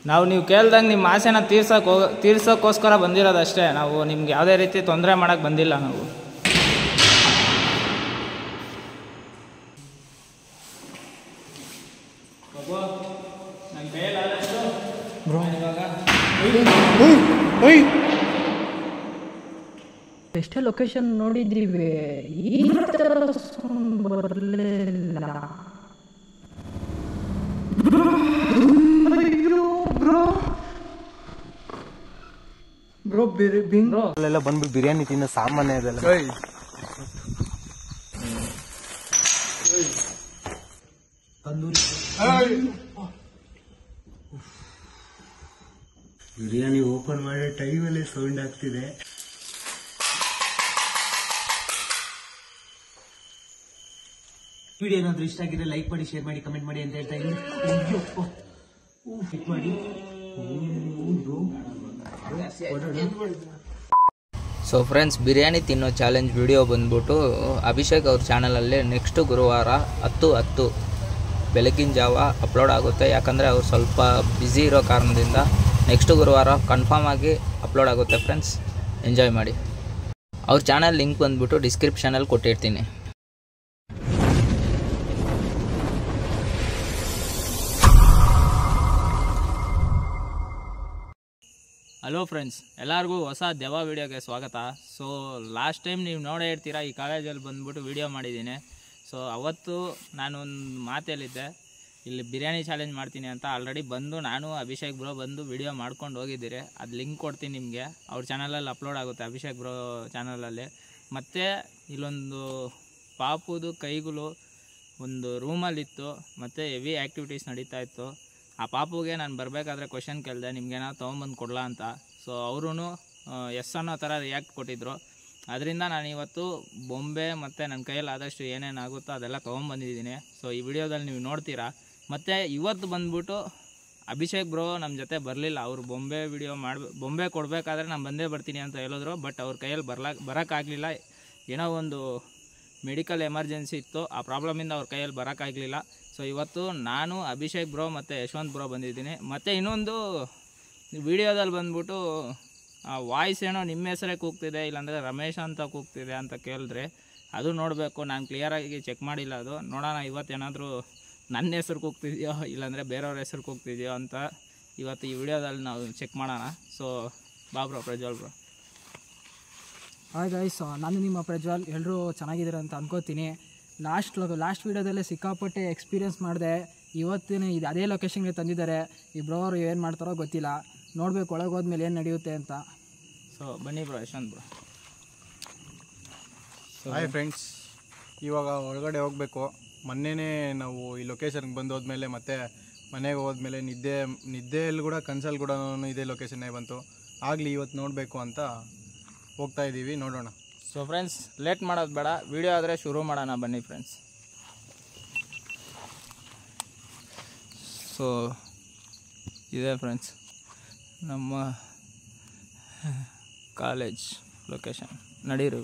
ನಾವು ನೀವು ಕೇಳ್ದಂಗೆ ನಿಮ್ಮ ಆಸೆನ ತೀರ್ಸೋಕ್ಕೋಸ್ಕರ ಬಂದಿರೋದಷ್ಟೇ. ನಾವು ನಿಮ್ಗೆ ಯಾವುದೇ ರೀತಿ ತೊಂದರೆ ಮಾಡೋಕ್ಕೆ ಬಂದಿಲ್ಲ ನಾವು. ನನ್ನ ಕೈಯಲ್ಲಾದಷ್ಟು ಬ್ರೋ ಇವಾಗ ಎಷ್ಟೇ ಲೊಕೇಶನ್ ನೋಡಿದ್ರಿ, ಬ್ರೋ ಅಲ್ಲೆಲ್ಲ ಬಂದ್ಬಿಟ್ಟು ಬಿರಿಯಾನಿ ತಿನ್ನೋ ಸಾಮಾನ್ಯ ಅದೆಲ್ಲ. ಬಿರಿಯಾನಿ ಓಪನ್ ಮಾಡೋ ಟೈಮಲ್ಲಿ ಸೌಂಡ್ ಆಗ್ತಿದೆ. ವಿಡಿಯೋ ಏನಾದರೂ ಇಷ್ಟ ಆಗಿದ್ರೆ ಲೈಕ್ ಮಾಡಿ, ಶೇರ್ ಮಾಡಿ, ಕಮೆಂಟ್ ಮಾಡಿ ಅಂತ ಹೇಳ್ತಾ ಇದ್ದೀನಿ. ಮಾಡಿ. ಸೊ ಫ್ರೆಂಡ್ಸ್, ಬಿರಿಯಾನಿ ತಿನ್ನೋ ಚಾಲೆಂಜ್ ವಿಡಿಯೋ ಬಂದ್ಬಿಟ್ಟು ಅಭಿಷೇಕ್ ಅವ್ರ ಚಾನಲಲ್ಲಿ ನೆಕ್ಸ್ಟ್ ಗುರುವಾರ 10:10 ಬೆಳಗಿನ ಜಾವ ಅಪ್ಲೋಡ್ ಆಗುತ್ತೆ. ಯಾಕಂದರೆ ಅವ್ರು ಸ್ವಲ್ಪ ಬ್ಯುಸಿ ಇರೋ ಕಾರಣದಿಂದ ನೆಕ್ಸ್ಟ್ ಗುರುವಾರ ಕನ್ಫರ್ಮ್ ಆಗಿ ಅಪ್ಲೋಡ್ ಆಗುತ್ತೆ. ಫ್ರೆಂಡ್ಸ್, ಎಂಜಾಯ್ ಮಾಡಿ. ಅವ್ರ ಚಾನಲ್ ಲಿಂಕ್ ಬಂದ್ಬಿಟ್ಟು ಡಿಸ್ಕ್ರಿಪ್ಷನಲ್ಲಿ ಕೊಟ್ಟಿರ್ತೀನಿ. ಹಲೋ ಫ್ರೆಂಡ್ಸ್, ಎಲ್ಲರಿಗೂ ಹೊಸ ದೆವ್ವ ವೀಡಿಯೋಗೆ ಸ್ವಾಗತ. ಸೊ ಲಾಸ್ಟ್ ಟೈಮ್ ನೀವು ನೋಡೇ ಇರ್ತೀರ, ಈ ಕಾಲೇಜಲ್ಲಿ ಬಂದುಬಿಟ್ಟು ವೀಡಿಯೋ ಮಾಡಿದ್ದೀನಿ. ಸೊ ಅವತ್ತು ನಾನೊಂದು ಮಾತೇಳಿದ್ದೆ, ಇಲ್ಲಿ ಬಿರಿಯಾನಿ ಚಾಲೆಂಜ್ ಮಾಡ್ತೀನಿ ಅಂತ. ಆಲ್ರೆಡಿ ಬಂದು ನಾನು ಅಭಿಷೇಕ್ ಬ್ರೋ ಬಂದು ವೀಡಿಯೋ ಮಾಡ್ಕೊಂಡು ಹೋಗಿದ್ದೀರಿ. ಅದು ಲಿಂಕ್ ಕೊಡ್ತೀನಿ ನಿಮಗೆ, ಅವ್ರ ಚಾನಲಲ್ಲಿ ಅಪ್ಲೋಡ್ ಆಗುತ್ತೆ, ಅಭಿಷೇಕ್ ಬ್ರೋ ಚಾನಲಲ್ಲಿ. ಮತ್ತು ಇಲ್ಲೊಂದು ಪಾಪುದು ಕೈಗಳು ಒಂದು ರೂಮಲ್ಲಿತ್ತು, ಮತ್ತು ಹೆವಿ ಆ್ಯಕ್ಟಿವಿಟೀಸ್ ನಡೀತಾಯಿತ್ತು. ಆ ಪಾಪುಗೆ ನಾನು ಬರಬೇಕಾದ್ರೆ ಕ್ವಶನ್ ಕೇಳಿದೆ, ನಿಮ್ಗೇನಾದ್ರು ತೊಗೊಂಬಂದು ಕೊಡಲಾ ಅಂತ. ಸೊ ಅವರೂ ಎಸ್ ಅನ್ನೋ ಥರ ರಿಯಾಕ್ಟ್ ಕೊಟ್ಟಿದ್ರು. ಅದರಿಂದ ನಾನು ಇವತ್ತು ಬೊಂಬೆ ಮತ್ತು ನನ್ನ ಕೈಯಲ್ಲಿ ಆದಷ್ಟು ಏನೇನಾಗುತ್ತೋ ಅದೆಲ್ಲ ತೊಗೊಂಬಂದಿದ್ದೀನಿ. ಸೊ ಈ ವಿಡಿಯೋದಲ್ಲಿ ನೀವು ನೋಡ್ತೀರಾ. ಮತ್ತು ಇವತ್ತು ಬಂದ್ಬಿಟ್ಟು ಅಭಿಷೇಕ್ ಬ್ರೋ ನಮ್ಮ ಜೊತೆ ಬರಲಿಲ್ಲ. ಅವರು ಬೊಂಬೆ ಕೊಡಬೇಕಾದ್ರೆ ನಾನು ಬಂದೇ ಬರ್ತೀನಿ ಅಂತ ಹೇಳಿದ್ರು. ಬಟ್ ಅವ್ರ ಕೈಯಲ್ಲಿ ಬರೋಕ್ಕಾಗಲಿಲ್ಲ. ಏನೋ ಒಂದು ಮೆಡಿಕಲ್ ಎಮರ್ಜೆನ್ಸಿ ಇತ್ತು, ಆ ಪ್ರಾಬ್ಲಮಿಂದ ಅವ್ರ ಕೈಯಲ್ಲಿ ಬರೋಕ್ಕಾಗಲಿಲ್ಲ. ಸೊ ಇವತ್ತು ನಾನು ಅಭಿಷೇಕ್ ಬ್ರೋ ಮತ್ತು ಯಶವಂತ್ ಬ್ರೋ ಬಂದಿದ್ದೀನಿ. ಮತ್ತು ಇನ್ನೊಂದು ವಿಡಿಯೋದಲ್ಲಿ ಬಂದ್ಬಿಟ್ಟು ವಾಯ್ಸ್ ಏನೋ ನಿಮ್ಮ ಹೆಸರೇ ಕೂಗ್ತಿದೆ, ಇಲ್ಲಾಂದರೆ ರಮೇಶ್ ಅಂತ ಕೂಗ್ತಿದೆ ಅಂತ ಕೇಳಿದ್ರೆ ಅದು ನೋಡಬೇಕು. ನಾನು ಕ್ಲಿಯರಾಗಿ ಚೆಕ್ ಮಾಡಿಲ್ಲ. ಅದು ನೋಡೋಣ ಇವತ್ತೇನಾದರೂ ನನ್ನ ಹೆಸರು ಕೂಗ್ತಿದೆಯೋ ಇಲ್ಲಾಂದರೆ ಬೇರೆಯವ್ರ ಹೆಸರು ಕೂಗ್ತಿದೆಯೋ ಅಂತ ಇವತ್ತು ಈ ವಿಡಿಯೋದಲ್ಲಿ ನಾವು ಚೆಕ್ ಮಾಡೋಣ. ಸೊ ಬಾ bro, Prajwal bro. Hi guys, ನಾನು ನಿಮ್ಮ ಪ್ರಜ್ವಲ್. ಎಲ್ಲರೂ ಚೆನ್ನಾಗಿದ್ದೀರ ಅಂತ ಅನ್ಕೋತೀನಿ. ಲಾಸ್ಟ್ ವೀಡಿಯೋದಲ್ಲೇ ಸಿಕ್ಕಾಪಟ್ಟೆ ಎಕ್ಸ್ಪೀರಿಯೆನ್ಸ್ ಮಾಡಿದೆ. ಇವತ್ತಿನ ಇದು ಅದೇ ಲೊಕೇಶನ್ಗೆ ತಂದಿದ್ದಾರೆ. ಈ ಬ್ರೋ ಅವರು ಏನು ಮಾಡ್ತಾರೋ ಗೊತ್ತಿಲ್ಲ, ನೋಡಬೇಕು ಒಳಗೆ ಹೋದ್ಮೇಲೆ ಏನು ನಡೆಯುತ್ತೆ ಅಂತ. ಸೊ ಬನ್ನಿ bro, Yashwant bro. Hi friends, ಇವಾಗ ಒಳಗಡೆ ಹೋಗಬೇಕು. ಮೊನ್ನೆನೇ ನಾವು ಈ ಲೊಕೇಶನ್ಗೆ ಬಂದು ಹೋದ್ಮೇಲೆ ಮತ್ತೆ ಮನೆಗೆ ಹೋದ್ಮೇಲೆ ನಿದ್ದೆಯಲ್ಲಿ ಕೂಡ ಕನ್ಸಲ್ಲಿ ಕೂಡ ಇದೇ ಲೊಕೇಶನ್ನೇ ಬಂತು. ಆಗಲಿ ಇವತ್ತು ನೋಡಬೇಕು ಅಂತ ಹೋಗ್ತಾ ಇದ್ದೀವಿ, ನೋಡೋಣ. ಸೊ ಫ್ರೆಂಡ್ಸ್, ಲೇಟ್ ಮಾಡೋದು ಬೇಡ, ವಿಡಿಯೋ ಆದರೆ ಶುರು ಮಾಡೋಣ ಬನ್ನಿ ಫ್ರೆಂಡ್ಸ್. ಸೊ ಇದೆ ಫ್ರೆಂಡ್ಸ್ ನಮ್ಮ ಕಾಲೇಜ್ ಲೊಕೇಶನ್. ನಡೀರಿ.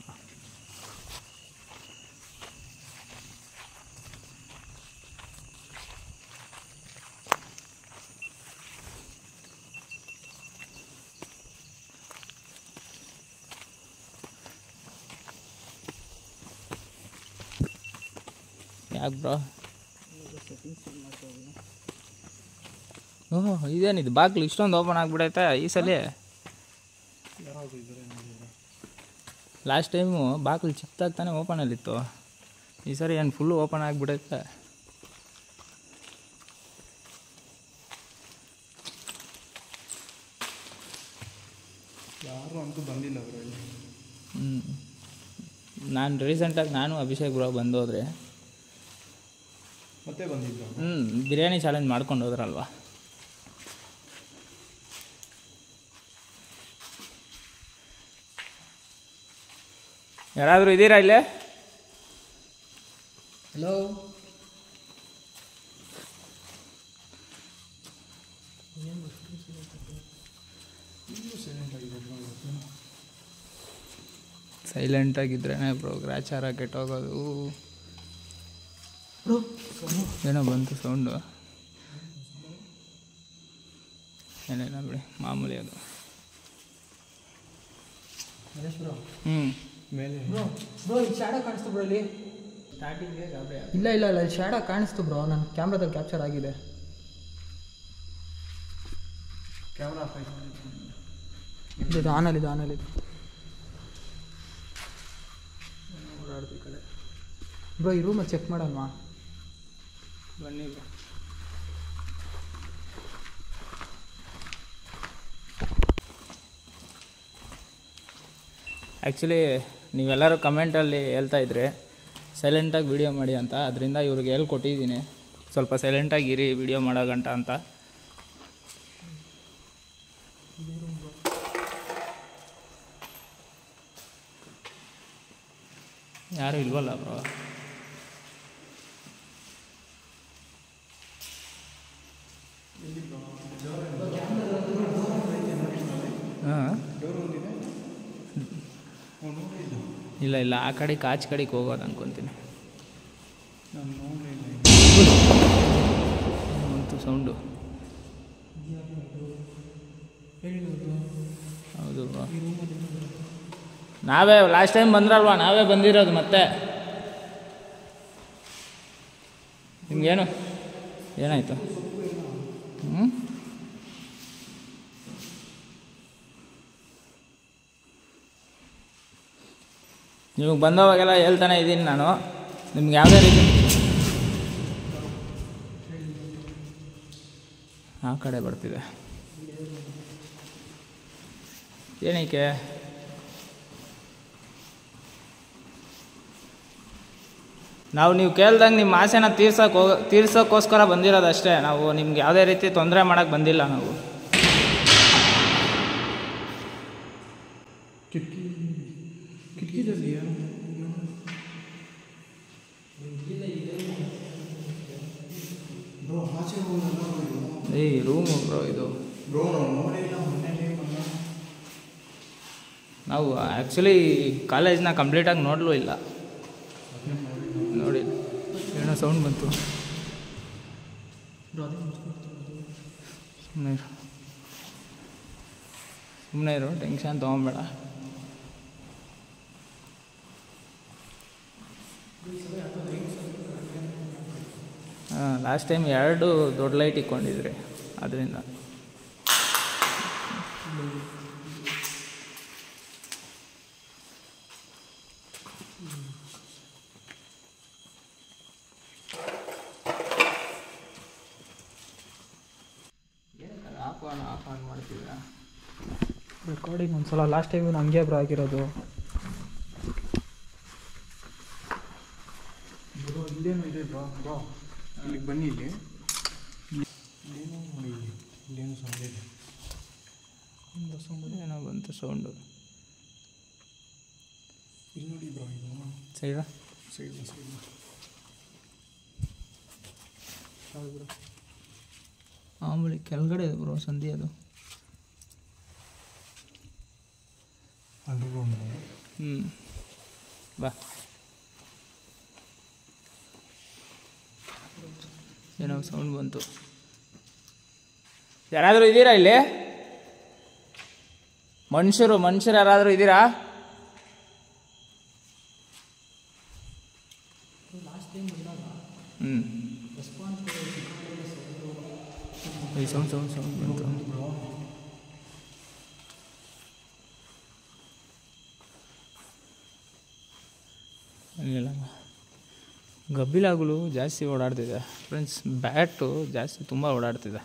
ಯಾಕೆ ಬ್ರೋ? ಓಹ್, ಇದೇನಿದು ಬಾಗಿಲು ಇಷ್ಟೊಂದು ಓಪನ್ ಆಗಿಬಿಡೈತೆ ಈ ಸಲ. ಲಾಸ್ಟ್ ಟೈಮು ಬಾಗಿಲು ಚಿಕ್ಕದಾಗಿ ತಾನೇ ಓಪನಲ್ಲಿತ್ತು, ಈ ಸರಿ ಏನು ಫುಲ್ಲು ಓಪನ್ ಆಗಿಬಿಡೈತೆ. ಯಾರು ಅಂತೂ ಬಂದಿಲ್ಲ ಅವರಲ್ಲಿ. ನಾನು ರೀಸೆಂಟಾಗಿ ನಾನು ಅಭಿಷೇಕ್ ಬ್ರೋ ಬಂದೋದ್ರೆ ಮತ್ತೆ ಬಂದಿದ್ದು. ಬಿರಿಯಾನಿ ಚಾಲೆಂಜ್ ಮಾಡ್ಕೊಂಡು ಹೋದ್ರಲ್ವ. ಯಾರಾದರೂ ಇದ್ದೀರಾ ಇಲ್ಲೇ? ಹಲೋ, ಸೈಲೆಂಟಾಗಿದ್ರೇ ಬ್ರೋ ಗ್ರಾಚಾರ ಕೆಟ್ಟೋಗೋದು. ಏನೋ ಬಂತು ಸೌಂಡು. ಏನಿಲ್ಲ ಬಿಡಿ, ಮಾಮೂಲಿ ಅದು. ಬ್ರೋ ಮೇಲೆ ಬ್ರೋ ಇಲ್ಲಿ ಶ್ಯಾಡೋ ಕಾಣಿಸ್ತು ಬ್ರೋ ಇಲ್ಲಿ ಸ್ಟಾರ್ಟಿಂಗ್ಗೆ ಗಾಬರಿ ಇಲ್ಲ ಇಲ್ಲ ಇಲ್ಲ ಇಲ್ಲಿ ಶ್ಯಾಡೋ ಕಾಣಿಸ್ತು ಬ್ರೋ, ನನ್ನ ಕ್ಯಾಮ್ರಾದಲ್ಲಿ ಕ್ಯಾಪ್ಚರ್ ಆಗಿದೆ. ಕ್ಯಾಮ್ರಾ ಆಫ್ ಆಯ್ತು. ಇದು ಆನಲ್ಲಿ ಓಡಾಡ್ದು ಈ ಕಡೆ. ಬ್ರೋ ಈ ರೂಮಲ್ಲಿ ಚೆಕ್ ಮಾಡಲ್ವಾ? ಬನ್ನಿ ಬ್ರೋ. ಆ್ಯಕ್ಚುಲಿ ನೀವೆಲ್ಲರೂ ಕಮೆಂಟಲ್ಲಿ ಹೇಳ್ತಾ ಇದ್ರಿ ಸೈಲೆಂಟಾಗಿ ವಿಡಿಯೋ ಮಾಡಿ ಅಂತ, ಅದರಿಂದ ಇವ್ರಿಗೆ ಹೇಳ್ಕೊಟ್ಟಿದ್ದೀನಿ ಸ್ವಲ್ಪ ಸೈಲೆಂಟಾಗಿ ಇರಿ ವಿಡಿಯೋ ಮಾಡೋ ಗಂಟ ಅಂತ. ಯಾರು ಇಲ್ವಲ್ಲ ಬ್ರೋ. ಹಾಂ ಇಲ್ಲ ಇಲ್ಲ, ಆ ಕಡೆಗೆ ಆಚೆ ಕಡೆಗೆ ಹೋಗೋದು ಅನ್ಕೊತೀನಿ. ಅಂತೂ ಸೌಂಡು ಹೌದು ಬ್ರೋ. ನಾವೇ ಲಾಸ್ಟ್ ಟೈಮ್ ಬಂದ್ರಲ್ವಾ, ನಾವೇ ಬಂದಿರೋದು ಮತ್ತೆ. ನಿಮ್ಗೇನು ಏನಾಯಿತು? ನಿಮಗೆ ಬಂದವಾಗೆಲ್ಲ ಹೇಳ್ತಾನೆ ಇದ್ದೀನಿ ನಾನು, ನಿಮ್ಗೆ ಯಾವುದೇ ರೀತಿ ಆ ಕಡೆ ಬರ್ತಿದೆ ಏನಕ್ಕೆ? ನಾವು ನೀವು ಕೇಳ್ದಂಗೆ ನಿಮ್ಮ ಆಸೆನ ತೀರ್ಸೋಕ್ಕೋಸ್ಕರ ಬಂದಿರೋದಷ್ಟೇ. ನಾವು ನಿಮ್ಗೆ ಯಾವುದೇ ರೀತಿ ತೊಂದರೆ ಮಾಡೋಕ್ಕೆ ಬಂದಿಲ್ಲ. ನಾವು ಈ ರೂಮು ಬ್ರೋ ಇದು. ನಾವು ಆ್ಯಕ್ಚುಲಿ ಕಾಲೇಜ್ನ ಕಂಪ್ಲೀಟಾಗಿ ನೋಡಲೂ ಇಲ್ಲ. ನೋಡಿ ಏನೋ ಸೌಂಡ್ ಬಂತು. ಸುಮ್ಮನೆ ಇರು, ಟೆನ್ಷನ್ ತೊಗೊಬೇಡ. ಹಾಂ, ಲಾಸ್ಟ್ ಟೈಮ್ 2 ದೊಡ್ಡ ಲೈಟ್ ಇಕ್ಕೊಂಡಿದ್ರಿ, ಅದರಿಂದ ಆಫ್ ಆನ್ ಮಾಡ್ತಿದ್ರಾ? ರೆಕಾರ್ಡಿಂಗ್ ಒಂದ್ಸಲ ಲಾಸ್ಟ್ ಟೈಮ್ ಹಂಗೆ ಬ್ರೋ ಆಗಿರೋದು. ಇಲ್ಲೇನು ಇದೆ ಬ್ರೋ? ಇಲ್ಲಿಗೆ ಬನ್ನಿ. ಇಲ್ಲೇನು ನೋಡಿ, ಇಲ್ಲೇನು ಸೌಂಡ್ ಇದೆ. ಏನೋ ಬಂತು ಸೌಂಡು. ಇಲ್ಲಿ ನೋಡಿ ಬ್ರೋ, ಇದು ಸೈಡ ಸೈಡ್ ಹೌದು ಬ್ರೋ. ಮಾಮೂಲಿ ಕೆಳಗಡೆ ಇದೆ ಬ್ರೋ ಸಂಧಿ ಅದು. ಬಾ. ಏನೋ ಸೌಂಡ್ ಬಂತು. ಯಾರಾದರೂ ಇದ್ದೀರಾ ಇಲ್ಲಿ? ಮನುಷ್ಯರು ಯಾರಾದರೂ ಇದ್ದೀರಾ? ಈ ಸೌಂಡ್ ಬಂತು. ಇಲ್ಲ, ಗಬ್ಬಿಲಾಗುಳು ಜಾಸ್ತಿ ಓಡಾಡ್ತಿದೆ ಫ್ರೆಂಡ್ಸ್. ಬ್ಯಾಟು ಜಾಸ್ತಿ ತುಂಬ ಓಡಾಡ್ತಿದೆ.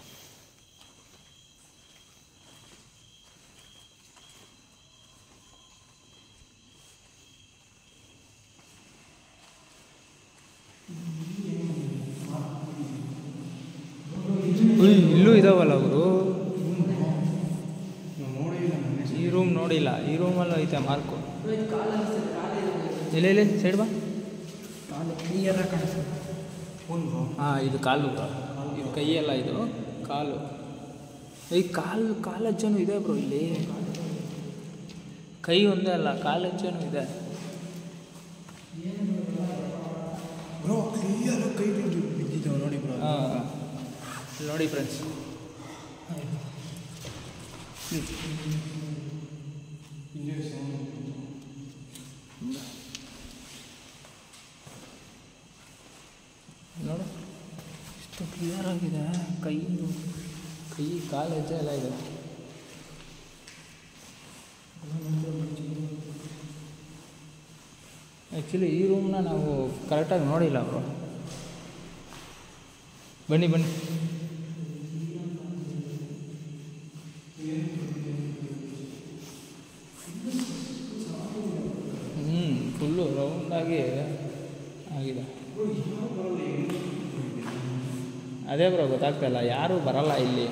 ಇಲ್ಲೂ ಇದಾವಲ್ಲ ಅವರು. ಈ ರೂಮ್ ನೋಡಿಲ್ಲ, ಈ ರೂಮಲ್ಲೂ ಐತೆ ಮಾರ್ಕು. ಇಲ್ಲ ಸೈಡ್ ಬಾ. ಹಾಂ, ಇದು ಕಾಲು, ಇದು ಕೈಯೆಲ್ಲ, ಇದು ಕಾಲು. ಈ ಕಾಲಜ್ಜನೂ ಇದೆ ಬ್ರೋ ಇಲ್ಲಿ. ಕೈ ಒಂದೇ ಅಲ್ಲ, ಕಾಲಜ್ಜನೂ ಇದೆ. ನೋಡಿ ಬ್ರೋ. ಹಾಂ, ನೋಡಿ ಫ್ರೆಂಡ್ಸ್, ನೋಡು ಎಷ್ಟು ಕ್ಲಿಯರ್ ಆಗಿದೆ. ಕೈ ಕಾಲು ಹೆಜ್ಜೆ ಎಲ್ಲ ಇದೆ. ಆ್ಯಕ್ಚುಲಿ ಈ ರೂಮ್ನ ನಾವು ಕರೆಕ್ಟಾಗಿ ನೋಡಿಲ್ಲ ಅವರು. ಬನ್ನಿ ಫುಲ್ಲು ರೌಂಡಾಗಿ ಆಗಿದೆ. ಅದೇ ಬ್ರೋ ಗೊತ್ತಾಗ್ತಾಯಿಲ್ಲ, ಯಾರೂ ಬರಲ್ಲ ಇಲ್ಲಿ.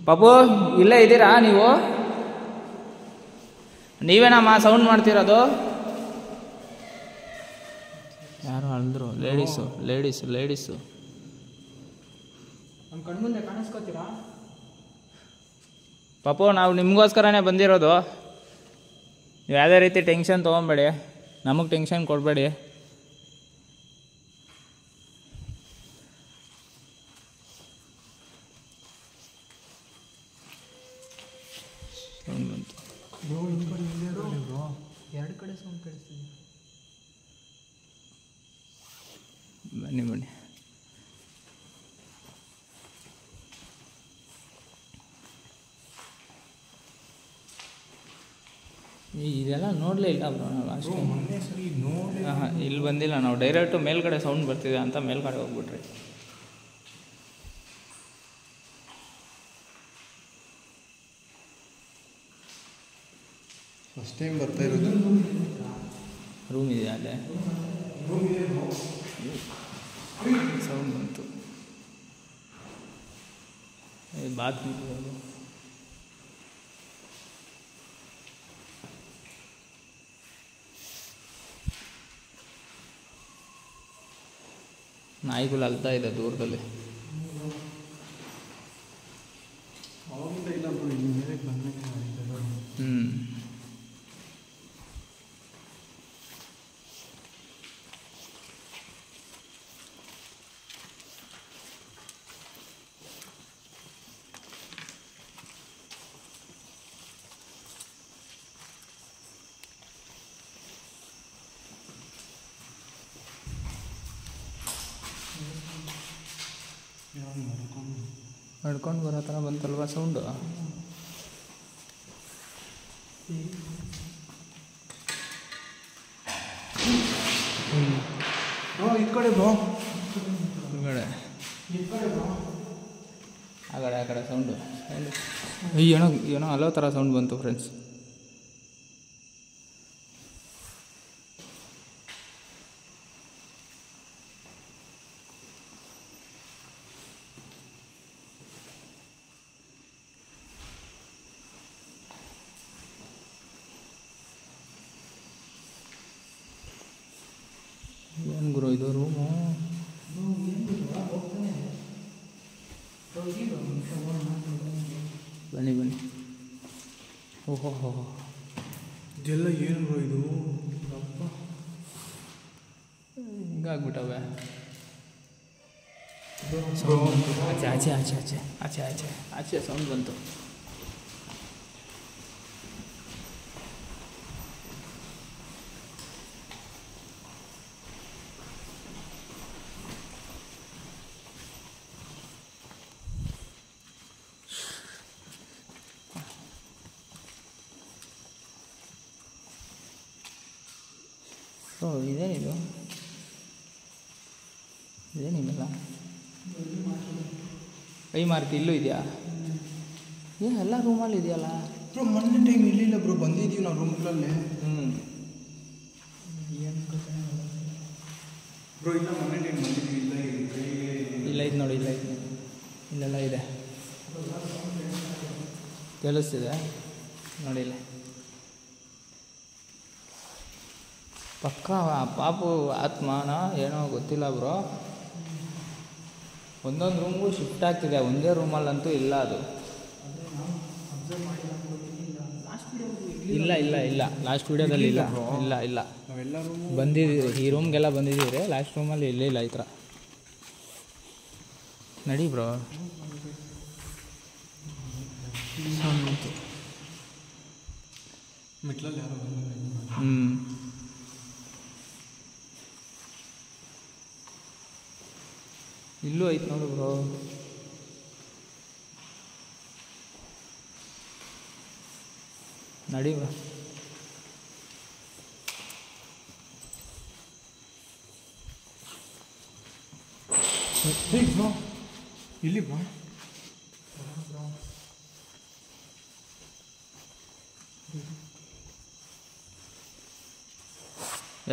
ಪಾಪು ಇಲ್ಲೇ ಇದ್ದೀರಾ ನೀವು? ನೀವೇನಮ್ಮ ಸೌಂಡ್ ಮಾಡ್ತಿರೋದು? ಯಾರು ಅಳಿದ್ರು? ಲೇಡೀಸು ನಮ್ಮ ಕಣ್ಮುಂದೆ ಕಾಣಿಸ್ಕೋತೀರಾ? ಪಾಪು ನಾವು ನಿಮಗೋಸ್ಕರನೇ ಬಂದಿರೋದು. ನೀವು ಯಾವುದೇ ರೀತಿ ಟೆನ್ಷನ್ ತೊಗೊಬೇಡಿ, ನಮಗೆ ಟೆನ್ಷನ್ ಕೊಡಬೇಡಿ. ಎರಡು ಕಡೆ ಸೌಂಡ್ ಕೇಳಿಸ್ತೀವಿ. ಬನ್ನಿ ಇದೆಲ್ಲ ನೋಡಲೇ ಇಲ್ಲ ಬ್ರೋ ನಾವು ಲಾಸ್ಟ್ ಟೈಮ್. ಹಾಂ ಇಲ್ಲಿ ಬಂದಿಲ್ಲ ನಾವು. ಡೈರೆಕ್ಟು ಮೇಲ್ಗಡೆ ಸೌಂಡ್ ಬರ್ತಿದೆ ಅಂತ ಮೇಲ್ಗಡೆ ಹೋಗ್ಬಿಟ್ರಿ. ಫಸ್ಟ್ ಟೈಮ್ ಬರ್ತಾ ಇರೋದು. ರೂಮ್ ಇದೆಯಾ ಅಲ್ಲೇ? ಸೌಂಡ್ ಬಂತು. ಬಾತ್ರೂಮ್ ನಾಯಿಗಳು ಅಲ್ತಾ ಇದೆ ದೂರದಲ್ಲಿ. ನಡ್ಕೊಂಡು ಬರೋ ಥರ ಬಂತಲ್ವಾ ಸೌಂಡು? ಈ ಕಡೆ ಬ್ರೋ, ಆ ಕಡೆ ಸೌಂಡು. ಏನೋ ಅಲೋ ಥರ ಸೌಂಡ್ ಬಂತು ಫ್ರೆಂಡ್ಸ್. ಏನು ಗುರು ಇದು ರೂಮು? ಬನ್ನಿ. ಓಹೋ ಇದೆಲ್ಲ ಏನು ಬ್ರೋ ಇದು? ಹಿಂಗಾಗ್ಬಿಟ್ಟವೆ. ಆಚೆ ಸೌಂಡ್ ಬಂತು. ಇದೇನಿದು? ಇದೇನಿಲ್ಲ. ಕೈ ಮಾರ್ಕ್ ಇಲ್ಲೂ ಇದೆಯಾ? ಎಲ್ಲ ರೂಮಲ್ಲಿ ಇದೆಯಲ್ಲ ಬ್ರೋ. ಮೊನ್ನೆ ಟೈಮ್ ಇರಲಿಲ್ಲ ಬ್ರೋ, ಬಂದಿದ್ದೀವಿ ನಾವು ರೂಮ್ಗಳಲ್ಲೇ. ಬ್ರೋ ಇಲ್ಲ, ಮೊನ್ನೆ ಟೈಮ್ ಬಂದಿದ್ದೀವಿ. ಇಲ್ಲ ಇದು ನೋಡಿ, ಇಲ್ಲೆಲ್ಲ ಇದೆ. ಕೇಳಿಸ್ತಿದೆ ನೋಡಿ ಇಲ್ಲಿ. ಪಕ್ಕ ಪಾಪು ಆತ್ಮನ ಏನೋ ಗೊತ್ತಿಲ್ಲ ಬ್ರೋ. ಒಂದೊಂದು ರೂಮ್ಗೂ ಶಿಫ್ಟ್ ಆಗ್ತಿದೆ, ಒಂದೇ ರೂಮಲ್ಲಂತೂ ಇಲ್ಲ ಅದು. ಇಲ್ಲ ಲಾಸ್ಟ್ ವೀಡಿಯೋದಲ್ಲಿ ಇಲ್ಲ. ನಾವೆಲ್ಲ ರೂಮು ಬಂದಿದ್ದೀವಿ, ಈ ರೂಮ್ಗೆಲ್ಲ ಬಂದಿದ್ದೀವಿ. ಲಾಸ್ಟ್ ರೂಮಲ್ಲಿ ಇಲ್ಲ ಈ ಥರ. ನಡಿ ಬ್ರೋ. ಮೆಟ್ಲಲ್ಲಿ ಯಾರೋ ಇಲ್ಲೂ ಐತೆ ನೋಡು ಬ್ರೋ. ನಡಿ ಬ್ರೋ. ಬ್ರೋ ಇಲ್ಲಿ ಬ್ರೋ.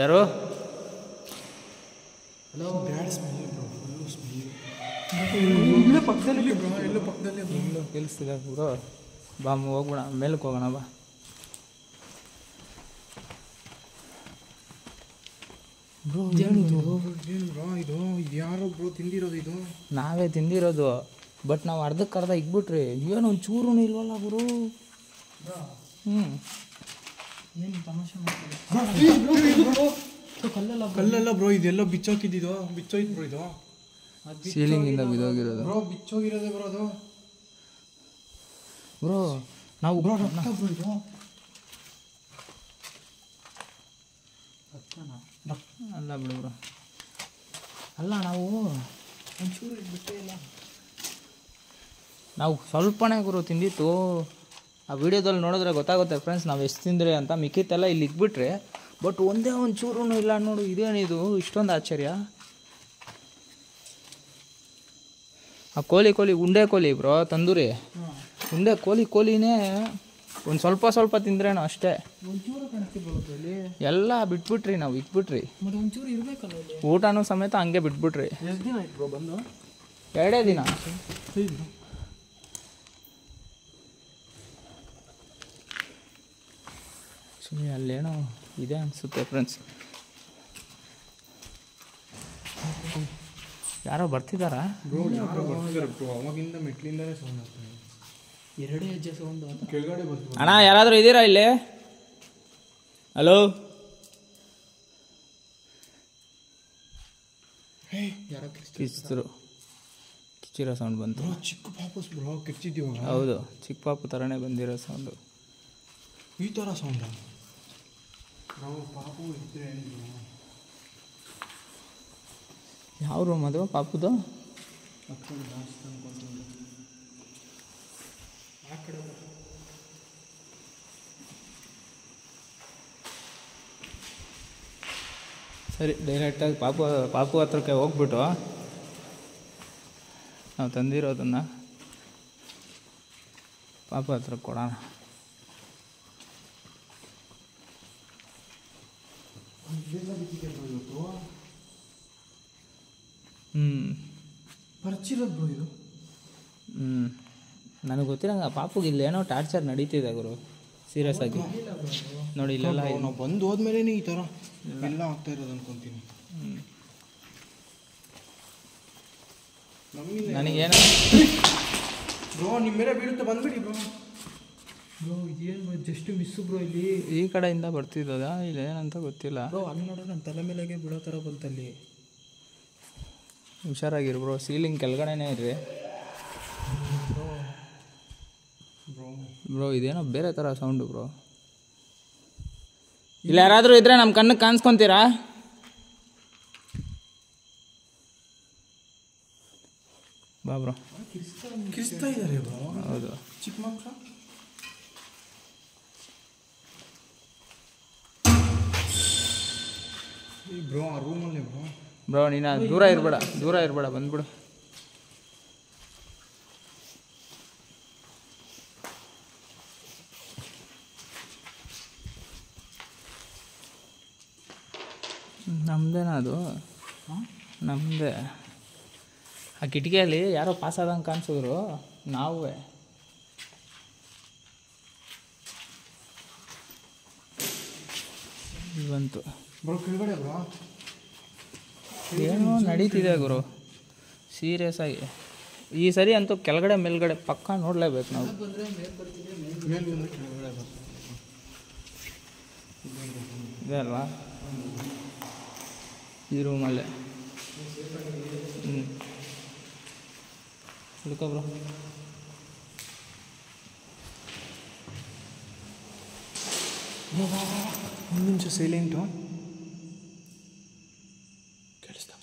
ಯಾರು? Bad smell bro, full smell. ಇಲ್ಲೇ ಪಕ್ಕದಲ್ಲಿ ಬ್ರೋ, ಎಲ್ಲೋ ಪಕ್ಕದಲ್ಲಿ ಇಲ್ಲೂ ಕೇಳಿಸ್ತಿದೆ ಬ್ರೋ. ಬಾ ಹೋಗ್ಬಿಡ, ಮೇಲಕ್ಕೆ ಹೋಗೋಣ ಬಾ. ಬ್ರೋ ಏನು ಬ್ರೋ ಇದು ಯಾರೋ ಬ್ರೋ ತಿಂದಿರೋದು ಇದು? ನಾವೇ ತಿಂದಿರೋದು, ಬಟ್ ನಾವು ಅರ್ಧಕ್ಕರ್ಧ ಇಕ್ಬಿಟ್ರಿ. ಏನು ಒಂದು ಚೂರು ಇಲ್ವಲ್ಲ ಗುರು. ಏನು ತಮಾಷೆ ಕಲ್ಲೆಲ್ಲ ಬ್ರೋ, ಇದೆಲ್ಲ ಬಿಚ್ಚೋಕಿದ್ದು, ಬಿಚ್ಚೋಯ್ತು ಬ್ರೋ ಇದು. ಸೀಲಿಂಗಿಂದ ಬಿದ್ದೋಗಿರೋದು ಬ್ರೋ, ಬಿಚ್ಚೋಗಿರೋದೆ ಬ್ರೋ ಅದು. ಬ್ರೋ ನಾವು ಬ್ರೋ ರಕ್ತ ಬ್ರೋ ಇದು. ಅಲ್ಲ ಬಿಡು ಬ್ರೋ, ಅಲ್ಲ ನಾವು ಒಂಚೂರು ಬಿಟ್ಟೇ ಇಲ್ಲ. ನಾವು ಸ್ವಲ್ಪನೇ ಗುರು ತಿಂದಿತ್ತು. ಆ ವಿಡಿಯೋದಲ್ಲಿ ನೋಡಿದ್ರೆ ಗೊತ್ತಾಗುತ್ತೆ ಫ್ರೆಂಡ್ಸ್ ನಾವು ಎಷ್ಟು ತಿಂದ್ರಿ ಅಂತ. ಮಿಕ್ಕಿತ್ತೆಲ್ಲ ಇಲ್ಲಿ ಇಕ್ಬಿಟ್ರೆ, ಬಟ್ ಒಂದೇ ಒಂದು ಚೂರು ಇಲ್ಲ ನೋಡು. ಇದೇನಿದು ಇಷ್ಟೊಂದು ಆಶ್ಚರ್ಯ? ಆ ಕೋಳಿ ಉಂಡೆ ಕೋಳಿ ಬ್ರೋ, ತಂದೂರಿ ಉಂಡೆ ಕೋಳಿನೇ ಒಂದು ಸ್ವಲ್ಪ ತಿಂದ್ರೇನೋ ಅಷ್ಟೇ. ಒಂಚೂರು ಕಾಣಿಸ್ತಿರ್ಬೋದು ಇಲ್ಲಿ. ಎಲ್ಲ ಬಿಟ್ಬಿಟ್ರಿ, ನಾವು ಇಕ್ಬಿಟ್ರಿ. ಮತ್ತೆ ಒಂಚೂರು ಇರಬೇಕಲ್ಲ ಇಲ್ಲಿ. ಊಟನೂ ಸಮೇತ ಹಂಗೆ ಬಿಟ್ಬಿಟ್ರಿ. ಎಷ್ಟು ದಿನ ಆಯ್ತು ಬ್ರೋ ಬಂದು? 2 ದಿನ. ಆ್ಯಕ್ಚುಲಿ ಅಲ್ಲೇನೋ ಇದೆ ಅನಿಸುತ್ತೆ ಫ್ರೆಂಡ್ಸ್. ಯಾರೋ ಬರ್ತಿದ್ದಾರಾ? ಬ್ರೋ ಯಾರೋ ಬರ್ತಿದ್ದಾರೆ ಬ್ರೋ, ಅವಾಗಿಂದ ಮೆಟ್ಲಿಂದಲೇ ಸೌಂಡ್ ಆಗ್ತದೆ. 2 ಹೆಜ್ಜೆ ಸೌಂಡು ಅಂತ. ಕೆಳಗಡೆ ಬರ್ತೀವಿ. ಅಣ್ಣ ಯಾರಾದರೂ ಇದ್ದೀರಾ ಇಲ್ಲಿ? ಹಲೋ, ಯಾರೋ ಕಿಚ್ಚಿರೋ ಸೌಂಡ್ ಬಂತು. ಬ್ರೋ ಚಿಕ್ಕ ಪಾಪಸ್ ಬ್ರೋ ಕಿಚ್ಚಿದ್ದೀವಾಗ. ಹೌದು, ಚಿಕ್ಕ ಪಾಪು ಥರನೇ ಬಂದಿರೋ ಸೌಂಡು. ಈ ಥರ ಸೌಂಡ ಬ್ರೋ? ಪಾಪು ಇದ್ರೆ ಯಾವ ರೂಮ್ ಅದು ಪಾಪುದು? ಆ ಕಡೆ ಸರಿ, ಡೈರೆಕ್ಟಾಗಿ ಪಾಪು ಹತ್ರಕ್ಕೆ ಹೋಗ್ಬಿಟ್ಟು ನಾವು ತಂದಿರೋದನ್ನು ಪಾಪು ಹತ್ರ ಕೊಡೋಣ. ಪರ್ಚಿರೋದು ಬ್ರೋ ಇದು. ನನಗೆ ಗೊತ್ತಿರಂಗ ಪಾಪುಗೆ ಇಲ್ಲೇನೋ ಟಾರ್ಚರ್ ನಡೀತಿದೆ ಗುರು, ಸೀರಿಯಸ್ ಆಗಿ. ನೋಡಿ ಇಲ್ಲೆಲ್ಲ ನಾವು ಬಂದು ಹೋದ್ಮೇಲೆ ಈ ಥರ ಎಲ್ಲ ಆಗ್ತಾ ಇರೋದು ಅನ್ಕೊಂತೀನಿ. ನನಗೇನೋ ಬ್ರೋ ನಿಮ್ಮ ಮೇಲೆ ಬೀಳುತ್ತೆ, ಬಂದ್ಬಿಡಿ ಬ್ರೋ. ಬ್ರೋ ಇದೇನು ಬ್ರೋ ಜಸ್ಟ್ ಮಿಸ್ಸು ಬ್ರೋ ಇಲ್ಲಿ. ಈ ಕಡೆಯಿಂದ ಬರ್ತಿದ್ದದ ಇಲ್ಲೇನಂತ ಗೊತ್ತಿಲ್ಲ ಬ್ರೋ. ಅಲ್ಲಿ ನೋಡಿದ್ರೆ ನನ್ನ ತಲೆ ಮೇಲೆಗೆ ಬೀಳೋ ಥರ ಬಂತಲ್ಲಿ. ಹುಷಾರಾಗಿರು ಬ್ರೋ, ಸೀಲಿಂಗ್ ಕೆಳಗಡೆನೇ ಇರ್ರಿ ಬ್ರೋ. ಇದೇನೋ ಬೇರೆ ಥರ ಸೌಂಡು ಬ್ರೋ. ಇಲ್ಲ ಯಾರಾದರೂ ಇದ್ರೆ ನಮ್ಮ ಕಣ್ಣಿಗೆ ಕಾಣಿಸ್ಕೊಂತೀರಾ? ಬಾ ಬ್ರೋ. ಕಿರಿಸ್ತಾ ಇದ್ದಾರೆ ಬ್ರೋ. ಹೌದು, ಚಿಕ್ಕ ಮಕ್ಕಳು. ಬ್ರೋ ಆ ರೂಮಲ್ಲಿ ಬ್ರೋ ನೀನು ದೂರ ಇರಬೇಡ ಬಂದ್ಬಿಡು. ನಮ್ಮದೇನಾ ಅದು? ನಮ್ಮದೇ. ಆ ಕಿಟಕಿಯಲ್ಲಿ ಯಾರೋ ಪಾಸ್ ಆದಂಗೆ ಕಾಣಿಸಿದ್ರು, ನಾವೇ. ಬಂತು ಬ್ರೋ ಕೆಳಗಡೆ ಬ್ರೋ. ಏನೋ ನಡೀತಿದೆ ಗುರು, ಸೀರಿಯಸ್ ಆಗಿ. ಈ ಸರಿ ಅಂತೂ ಕೆಳಗಡೆ ಮೇಲ್ಗಡೆ ಪಕ್ಕ ನೋಡಲೇಬೇಕು ನಾವು. ಇದೆ ಅಲ್ವಾ ಈ ರೂಮಲ್ಲೇ? ಹುಡುಕ ಬ್ರೋ. ಒಂದು ನಿಮಿಷ ಸೈಲೆಂಟು ಕೇಳಿಸ್ತಾ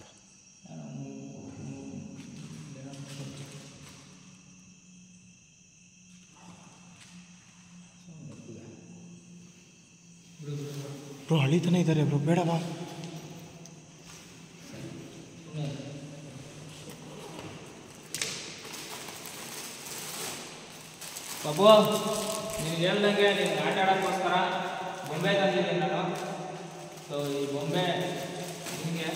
ಬ್ರೋ ಅಳಿತಾನೆ ಇದ್ದಾರೆ ಬ್ರೋ ಬೇಡ ಬಾ ಬಾಬು ನಿನಗೆ ಹೇಳ್ದಂಗೆ ನಿನ್ಗೆ ಆಟ ಆಡೋಕ್ಕೋಸ್ಕರ ಬೊಂಬೆ ತಂದಿದ್ದೀನಿ ನಾನು. ಸೊ ಈ ಬೊಂಬೆ ನಿಮಗೆ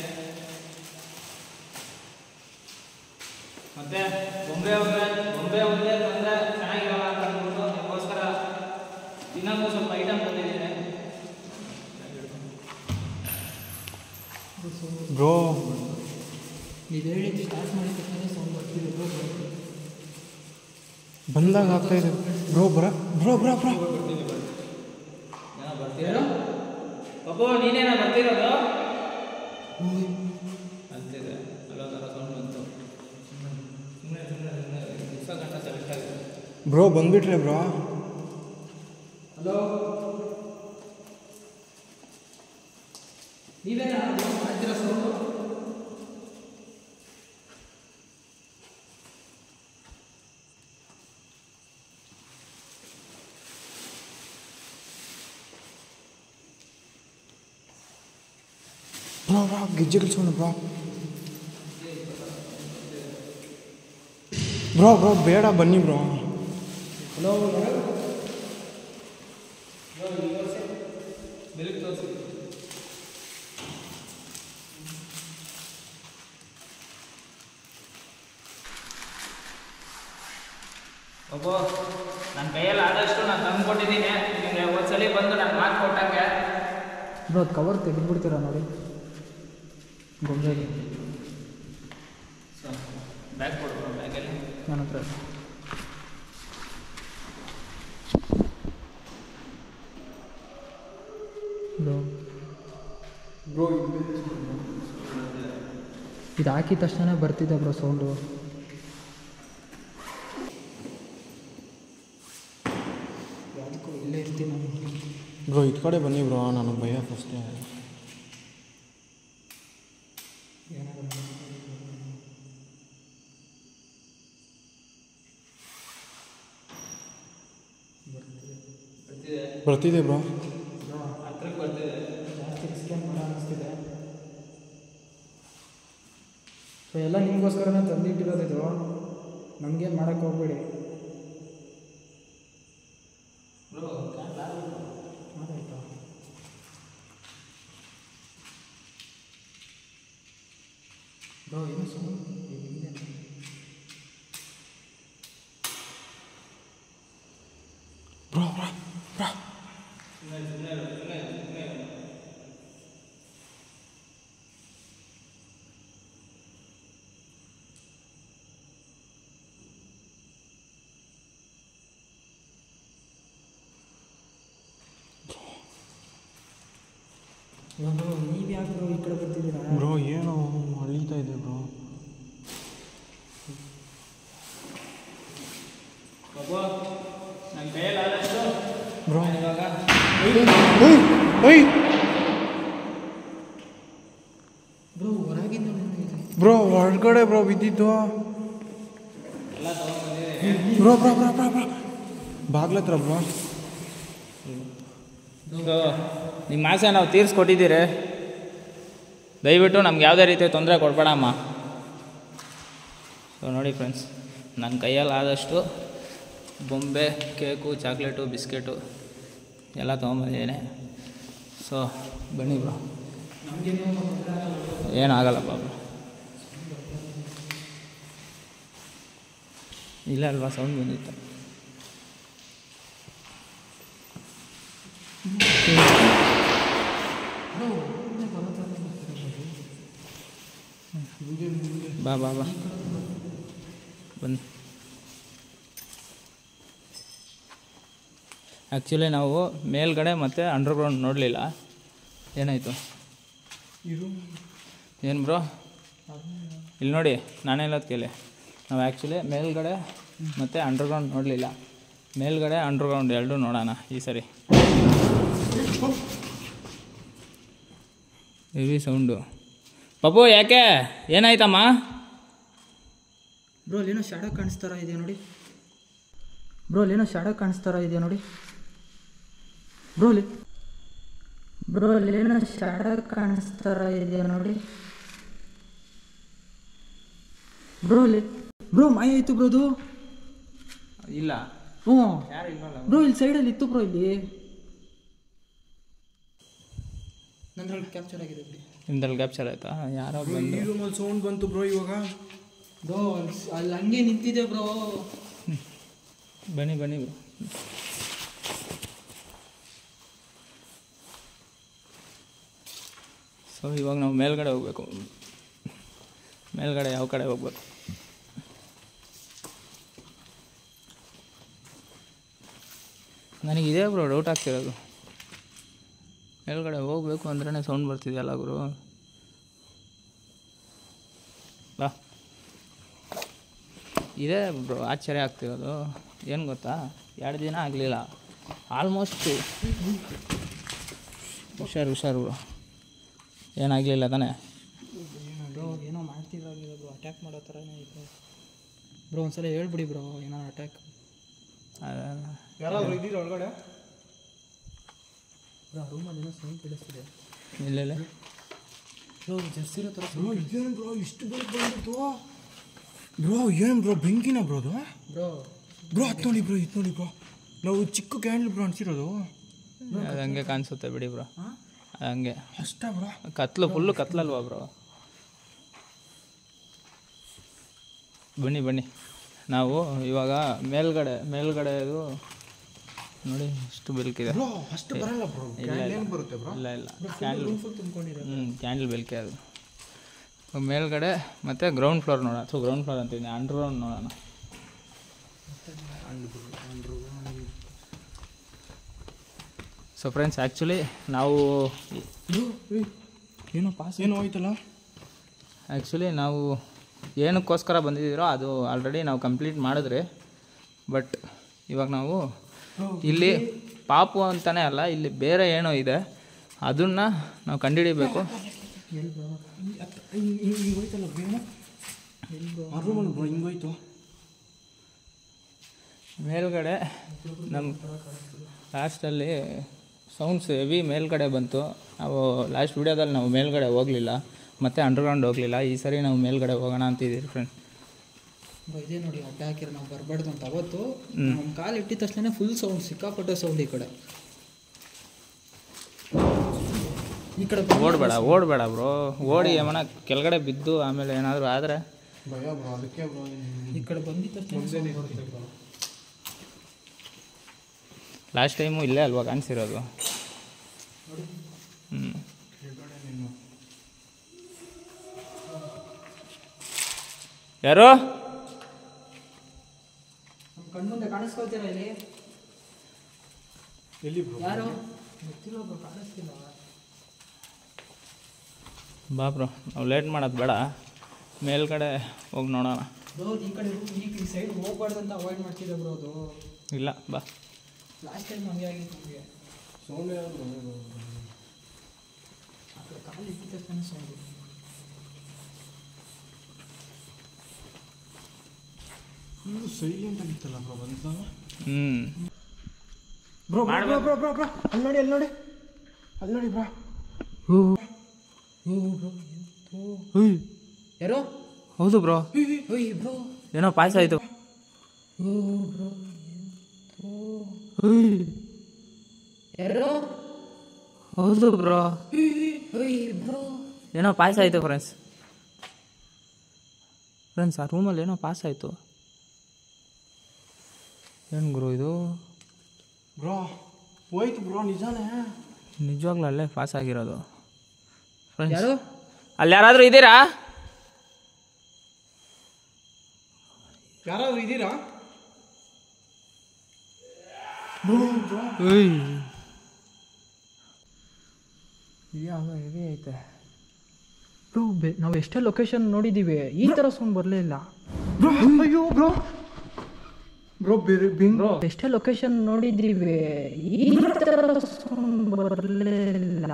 ಮತ್ತೆ ಬೊಂಬೆ ಒಂದೇ ತಂದರೆ ಚೆನ್ನಾಗಿರಲ್ಲ ಅಂತ ಅಂದ್ಬಿಟ್ಟು ನಿಮಗೋಸ್ಕರ ಇನ್ನೊಂದು ಸ್ವಲ್ಪ ಐಟಮ್ ತಂದಿದ್ದೀನಿ. ಬ್ರೋ ನೀವು ಹೇಳಿ ಸ್ಟಾರ್ಟ್ ಮಾಡಿದ ತಕ್ಷಣ ಸೌಂಡ್ ಬರ್ತಿದೆ ಬ್ರೋ. ಬಂದಾಗ ಆಗ್ತಾ ಇದೆ ಬ್ರೋ ಬ್ರೋ ಬ್ರೋ ಬ್ರೋ ಏನೋ ಬರ್ತೀರೋ ಬಾಬು, ನೀನೇನ ಬರ್ತಿರೋದು ಅಂತಿದೆ. ಅಲ್ಲೋ ಥರ ಸೌಂಡ್ ಬಂತು. ಸುಮ್ಮನೆ ದಿವಸ ಗಂಟೆ ಸೆಲೆಕ್ಟ್ ಆಗಿದೆ. ಬ್ರೋ ಬಂದ್ಬಿಟ್ರೆ ಬ್ರೋ. ಹಲೋ, ನೀವೇನ ಮಾಡ್ತೀರಾ ಸೌಂಡು? ಬ್ರೋ ಬ್ರೋ ಗಿಜ್ಜೆ ಗಿಲ್ಸೋಣ ಬ್ರೋ. ಬ್ರೋ ಬ್ರೋ ಬೇಡ ಬನ್ನಿ ಬ್ರೋ. ಹಲೋ, ಬೆಳಗ್ಗೆ ತೋರಿಸಿ. ಒಬ್ಬ ನನ್ನ ಕೈಯಲ್ಲಿ ಆದಷ್ಟು ನಾನು ತಂದು ಕೊಟ್ಟಿದ್ದೀನಿ ನಿಮಗೆ. ಒಂದ್ಸಲಿ ಬಂದು ನಾನು ಮಾತು ಕೊಟ್ಟಂಗೆ ಬ್ರೋ ಅದು ಕವರ್ ತೆಗೆದುಬಿಡ್ತೀರಾ ನೋಡಿ ಗೊಂಬೆಗೆ. ಸೊ ಬ್ಯಾಗ್ ಕೊಡ್ಬೋ, ಬ್ಯಾಗಲ್ಲಿ ನನ್ನ ಹತ್ರ ಬ್ರೋ. ಬ್ರೋ ಇದು ಹಾಕಿದ ತಕ್ಷಣ ಬರ್ತಿದ್ದೆ ಬ್ರೋ ಸೌಂಡು. ಇಲ್ಲೇ ಇರ್ತೀನಿ ನಾನು. ಬ್ರೋ ಇದು ಕಡೆ ಬನ್ನಿ ಬ್ರೋ, ನನಗೆ ಭಯ ಫಸ್ಟೇ. ಬರ್ತಿದೆ ಬ್ರೋ. ಹತ್ರಕ್ಕೆ ಬರ್ತಿದೆ. ಜಾಸ್ತಿ ಸ್ಕ್ಯಾನ್ ಮಾಡೋ ಅನ್ನಿಸ್ತಿದೆ. ಸೊ ಎಲ್ಲ ನಿಮಗೋಸ್ಕರನೇ ತಂದಿಟ್ಟಿರೋದು ಇದು. ನಮಗೇನು ಮಾಡೋಕ್ಕೆ ಹೋಗ್ಬೇಡಿ. ಮಾತಾಡ್ತಾ ಬ್ರೋ ಏನು ಸೌಂಡ್ ಹಿಂದೆ ಬ್ರೋ ಬ್ರೋ ಬ್ರೋ ನೀವು ಯಾಕೆ ಬ್ರೋ ಈ ಕಡೆ ಬರ್ತಿದ್ದೀರಾ? ಬ್ರೋ ಏನೋ ಅಳೀತಾ ಇದೆ ಬ್ರೋ. ಒಬ್ಬ ನನ್ನ ಕೈಯಲ್ಲಿ ಆದಷ್ಟು ಬ್ರೋ ಇವಾಗ ಬ್ರೋ ಹೊರಗಿಂದ ಬ್ರೋ ಹೊರಗಡೆ ಬ್ರೋ ಬಿದ್ದಿದ್ದು. ಎಲ್ಲ ತೊಗೊಂಡ್ಬಂದಿದ್ದೀನಿ. Bro bro bro bro bro ಬಾಗ್ಲತ್ರ ಬ್ರೋ. ಸೊ ನಿಮ್ಮ ಆಸೆ ನಾವು ತೀರಿಸ್ಕೊಟ್ಟಿದ್ದೀರಿ. ದಯವಿಟ್ಟು ನಮ್ಗೆ ಯಾವುದೇ ರೀತಿ ತೊಂದರೆ ಕೊಡಬೇಡಮ್ಮ. ಸೊ ನೋಡಿ ಫ್ರೆಂಡ್ಸ್, ನನ್ನ ಕೈಯಲ್ಲಿ ಆದಷ್ಟು ಬೊಂಬೆ, ಕೇಕು, ಚಾಕ್ಲೇಟು, ಬಿಸ್ಕೆಟು ಎಲ್ಲ ತೊಗೊಂಬಂದಿದ್ದೀನಿ. ಸೊ ಬನ್ನಿ ಬ್ರೋ. ಏನಾಗಲ್ಲಪ್ಪ ಬ್ರೋ. ಇಲ್ಲ ಅಲ್ವಾ ಸೌಂಡ್ ಬಂದಿತ್ತು. ಬಾ ಬಾ ಬಾ ಬಂದು. ಆ್ಯಕ್ಚುಲಿ ನಾವು ಮೇಲ್ಗಡೆ ಮತ್ತು ಅಂಡರ್ಗ್ರೌಂಡ್ ನೋಡಲಿಲ್ಲ. ಏನಾಯಿತು ಏನು ಬ್ರೋ? ಇಲ್ಲಿ ನೋಡಿ, ನಾನೇ ಹೇಳೋದು ಕೇಳಿ. ನಾವು ಆ್ಯಕ್ಚುಲಿ ಮೇಲ್ಗಡೆ ಮತ್ತು ಅಂಡರ್ಗ್ರೌಂಡ್ ನೋಡಲಿಲ್ಲ. ಮೇಲ್ಗಡೆ ಅಂಡರ್ಗ್ರೌಂಡ್ ಎರಡೂ ನೋಡೋಣ ಈ ಸರಿ. Heavy sound. ಪಾಪು ಯಾಕೆ ಏನಾಯ್ತಮ್ಮ? ಬ್ರೋ ಅಲ್ಲೇನೋ ಶಾಡೋ ಕಾಣಿಸ್ತಾರ ಇದೆಯಾ ನೋಡಿ. ಬ್ರೋ ಅಲ್ಲೇನೋ ಶಾಡೋ ಕಾಣಿಸ್ತಾರ ಇದೆಯಾ ನೋಡಿ. ಬ್ರೋ ಅಲ್ಲೇನೋ ಶಾಡೋ ಕಾಣಿಸ್ತಾರ ಇದೆಯಾ ನೋಡಿ. ಬ್ರೋ ಮಾಯ ಆಯಿತು ಬ್ರೋ ಅದು. ಇಲ್ಲ ಹ್ಞೂ ಬ್ರೋ ಇಲ್ಲಿ ಸೈಡಲ್ಲಿ ಇತ್ತು ಬ್ರೋ. ಇಲ್ಲಿ ನಂದ್ರಲ್ಲಿ ಕ್ಯಾಪ್ಚರ್ ಆಗಿದೆ ಬಿಡಿ. ನಿಮ್ದಲ್ಲಿ ಕ್ಯಾಪ್ಚರ್ ಆಯ್ತಾ? ಯಾರೋ ಬಂದು ಈ ರೂಮಲ್ಲಿ ಸೌಂಡ್ ಬಂತು ಬ್ರೋ ಇವಾಗ. ಬ್ರೋ ಅಲ್ಲಿ ಹಂಗೆ ನಿಂತಿದೆ ಬ್ರೋ. ಬನ್ನಿ ಬ್ರೋ. ಸೊ ಇವಾಗ ನಾವು ಮೇಲ್ಗಡೆ ಹೋಗ್ಬೇಕು. ಮೇಲ್ಗಡೆ ಯಾವ ಕಡೆ ಹೋಗ್ಬೇಕು? ನನಗಿದೆ ಬ್ರೋ ಡೌಟ್ ಆಗ್ತಿರೋದು. ಮೇಲ್ಗಡೆ ಹೋಗ್ಬೇಕು ಅಂದ್ರೇ ಸೌಂಡ್ ಬರ್ತಿದೆಯಲ್ಲ ಗುರು. ಬಾ, ಇದೇ ಬ್ರೋ ಆಶ್ಚರ್ಯ ಆಗ್ತಿರೋದು. ಏನು ಗೊತ್ತಾ, 2 ದಿನ ಆಗಲಿಲ್ಲ ಆಲ್ಮೋಸ್ಟು. ಹುಷಾರು ಬ್ರೋ, ಏನಾಗಲಿಲ್ಲ ತಾನೇ? ಬ್ರೋ ಏನೋ ಮಾಡ್ತಿದ್ರಾಗಿದೆ ಬ್ರೋ, ಅಟ್ಯಾಕ್ ಮಾಡೋ ಥರನೇ ಇದೆ ಬ್ರೋ. ಒಂದ್ಸಲ ಹೇಳ್ಬಿಡಿ ಬ್ರೋ ಏನೋ ಅಟ್ಯಾಕ್. ಯಾರಾದರೂ ಇದ್ದೀರಾ ಒಳಗಡೆ? ಬ್ರೋ ರೂಮಲ್ಲಿ ಏನೋ ಸೌಂಡ್ ಕೇಳಿಸ್ತಿದೆ. ಇಲ್ಲ ಬ್ರೋ ಜರ್ಸಿರೋ ಥರ ಏನು ಬ್ರೋ ಇಷ್ಟು ಬೆಳಕು ಬಂದಿತ್ತು? ಬ್ರೋ ಏನು ಬ್ರೋ ಬೆಂಕಿನ ಬ್ರೋ ಅದು? ಬ್ರೋ ಅದು ನೋಡಿ ಬ್ರೋ ನಾವು ಚಿಕ್ಕ ಕ್ಯಾಂಡಲ್ ಬ್ರೋ ಅನ್ಸಿರೋದು. ಅದು ಹಂಗೆ ಕಾಣಿಸುತ್ತೆ ಬಿಡಿ ಬ್ರೋ. ಹಂಗೆ ಅಷ್ಟೇ ಬ್ರೋ. Full ಕತ್ಲಲ್ವಾ bro? ಬನ್ನಿ ನಾವು ಇವಾಗ ಮೇಲ್ಗಡೆದು ನೋಡಿ ಎಷ್ಟು ಬೆಳಕಿದೆ. ಬ್ರೋ ಅಷ್ಟು ಬರಲ್ಲ ಬ್ರೋ. ಏನು ಬರುತ್ತೆ ಬ್ರೋ? ಇಲ್ಲ ಕ್ಯಾಂಡಲ್ ಕ್ಯಾಂಡಲ್ ಬೆಳಕೆ ಅದು. ಮೇಲ್ಗಡೆ ಮತ್ತು ಗ್ರೌಂಡ್ ಫ್ಲೋರ್ ನೋಡೋಣ. ಗ್ರೌಂಡ್ ಫ್ಲೋರ್ ಅಂತೀನಿ, ಅಂಡರ್ಗ್ರೌಂಡ್ ನೋಡೋಣ. ಸೊ ಫ್ರೆಂಡ್ಸ್, ಆ್ಯಕ್ಚುಲಿ ನಾವು ಏನೋ ಹೋಯ್ತಲ್ಲ. ಆ್ಯಕ್ಚುಲಿ ನಾವು ಏನಕ್ಕೋಸ್ಕರ ಬಂದಿದ್ದೀರೋ ಅದು ಆಲ್ರೆಡಿ ನಾವು ಕಂಪ್ಲೀಟ್ ಮಾಡಿದ್ರಿ. ಬಟ್ ಇವಾಗ ನಾವು ಇಲ್ಲಿ ಪಾಪು ಅಂತಲೇ ಅಲ್ಲ, ಇಲ್ಲಿ ಬೇರೆ ಏನೋ ಇದೆ, ಅದನ್ನು ನಾವು ಕಂಡುಹಿಡಿಬೇಕು. ಹಿಂಗೋಯ್ತಲ್ಲ ಬ್ರೋ, ಹಿಂಗೋಯ್ತು ಮೇಲ್ಗಡೆ. ನಮ್ಮ ಲಾಸ್ಟಲ್ಲಿ ಸೌಂಡ್ಸ್ ಹೆವಿ ಮೇಲ್ಗಡೆ ಬಂತು. ನಾವು ಲಾಸ್ಟ್ ವೀಡಿಯೋದಲ್ಲಿ ನಾವು ಮೇಲ್ಗಡೆ ಹೋಗಲಿಲ್ಲ, ಮತ್ತು ಅಂಡರ್ಗ್ರೌಂಡ್ ಹೋಗಲಿಲ್ಲ. ಈ ಸರಿ ನಾವು ಮೇಲ್ಗಡೆ ಹೋಗೋಣ ಅಂತಿದ್ದೀರಿ ಫ್ರೆಂಡ್. ಇದೇ ನೋಡಿ ಅಡ್ಡ ಹಾಕಿರೋ ನಾವು ಬರಬಾರ್ದು ಅಂತ. ಅವತ್ತು ನಮ್ಮ ಕಾಲು ಇಟ್ಟಿದ ತಕ್ಷಣ ಫುಲ್ ಸೌಂಡ್, ಸಿಕ್ಕಾಪಟ್ಟೆ ಸೌಂಡ್. ಈ ಕಡೆ ಓಡಬೇಡ ಬ್ರೋ. ಓಡಿ ಏಮನ ಕೆಳಗಡೆ ಬಿದ್ದು ಆಮೇಲೆ ಏನಾದರೂ ಆದರೆ ಭಯ ಬ್ರೋ. ಅದಕ್ಕೆ ಬ್ರೋ ಈ ಕಡೆ ಬಂದಿದ್ದ ತಕ್ಷಣ ಲಾಸ್ಟ್ ಟೈಮು ಇಲ್ಲೇ ಅಲ್ವಾ ಕಾಣಿಸಿರೋದು. ಯಾರು ಕಣ್ಮುಂದೆ ಕಾಣಿಸ್ಕೊಳ್ತೀರಾ ಇಲ್ಲಿ? ಎಲ್ಲಿ ಬ್ರೋ? ಯಾರು ಗೊತ್ತಿಲ್ಲ ಬ್ರೋ, ಕಾಣಿಸ್ತಿಲ್ಲ. ಬಾ ಬ್ರೋ, ನಾವು ಲೇಟ್ ಮಾಡೋದು ಬೇಡ, ಮೇಲ್ಗಡೆ ಹೋಗಿ ನೋಡೋಣ. ಬ್ರೋ ಈ ಕಡೆ ಈ ಸೈಡ್ ಹೋಗ್ಬಾರ್ದು ಅಂತ ಅವಾಯ್ಡ್ ಮಾಡ್ತಿದ್ದೆ ಬ್ರೋ. ಅದು ಇಲ್ಲ ಬಾ. ಲಾಸ್ಟ್ ಟೈಮ್ ಹಂಗೆ ಆಗಿತ್ತು ನಮಗೆ. ಸೌಂಡ್ ಯಾವುದು? ಆ ಕಡೆ ಕಾಲು ಇಟ್ಟಿದ ತಕ್ಷಣ ಸೌಂಡು. ಸೈಲೆಂಟ್ ಆಗಿತ್ತಲ್ಲ ಬ್ರೋ ಬಂದಾಗ. ಬ್ರೋ ಅಲ್ಲಿ ನೋಡಿ ಬ್ರೋ. ಯಾರೋ? ಹೌದು ಬ್ರೋ, ಬ್ರೋ ಏನೋ ಪಾಯಸ ಆಯಿತು. ಯಾರೋ? ಹೌದು ಬ್ರೋ, ಬ್ರೋ ಏನೋ ಪಾಯಸ ಆಯಿತು ಫ್ರೆಂಡ್ಸ್. ಆ ರೂಮಲ್ಲಿ ಏನೋ ಪಾಸ್ ಆಯಿತು. ಏನು ಗುರು ಇದು? ಬ್ರೋ ಹೋಯ್ತು ಬ್ರೋ, ನಿಜಾನೇ? ನಿಜವಾಗ್ಲೂ ಅಲ್ಲೇ ಪಾಸ್ ಆಗಿರೋದು ಫ್ರೆಂಡ್ಸ್. ಯಾರು? ಅಲ್ಲಿ ಯಾರಾದರೂ ಇದ್ದೀರಾ? ಯಾರಾದರೂ ಇದ್ದೀರಾ? ಹೆವಿ ಐತೆ ಬ್ರೋ. ನಾವು ಎಷ್ಟೇ ಲೊಕೇಶನ್ ನೋಡಿದ್ದೀವಿ, ಈ ಥರ ಸೌಂಡ್ ಬರಲೇ ಇಲ್ಲ. ಅಯ್ಯೋ ಬ್ರೋ ಬ್ರೋ ಬ್ರೋ ಎಷ್ಟೇ ಲೊಕೇಶನ್ ನೋಡಿದ್ರಿ ಈ ಬರಲಿಲ್ಲ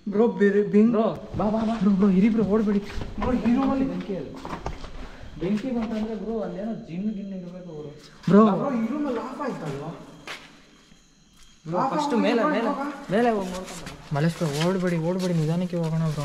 ಬ್ರೋ ಬ್ರೋ ಬಾ ಬಾ ಬಾ ಬ್ರೋ ಇರಿ ಬ್ರೋ ಓಡ್ಬೇಡಿ ಬ್ರೋ ಈ ರೂಮಲ್ಲಿ ಬೆಂಕಿ ಬಂತಂದ್ರೆ ಬ್ರೋ ಅಲ್ಲೇನೋ ಜಿಮ್ ಗಿನ್ ಇರಬೇಕು ಬ್ರೋ ಈ ರೂಮಲ್ಲಿ ಆಫ್ ಆಯ್ತಲ್ವಾ ಬ್ರೋ ಫಸ್ಟ್ ಮೇಲೆ ಮೇಲೆ ಮೇಲೆ ಹೋಗಿ ನೋಡ್ಕೊಂಡು ಮಲೇಶ್ ಬ್ರೋ ಓಡ್ಬೇಡಿ ನಿಧಾನಕ್ಕೆ ಹೋಗೋಣ ಬ್ರೋ